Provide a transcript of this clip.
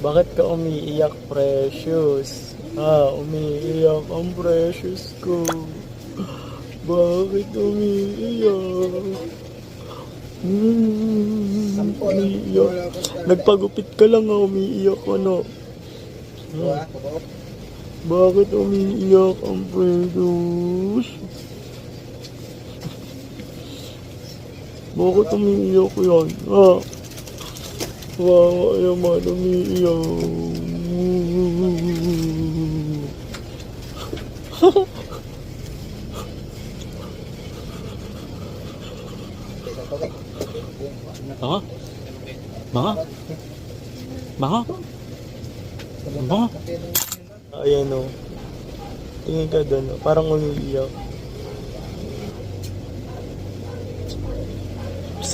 Bakit ka umiiyak, Precious? Umiiyak ang Precious ko. Bakit umiiyak? Umiiyak. Nagpagupit ka lang umiiyak ano. Bakit umiiyak ang Precious? Bakit umiiyak yan? Wow, naman umiiyak. Baka? Baka? Baka? Baka? Ayan o. Tingin ka doon o. Parang umiiyak.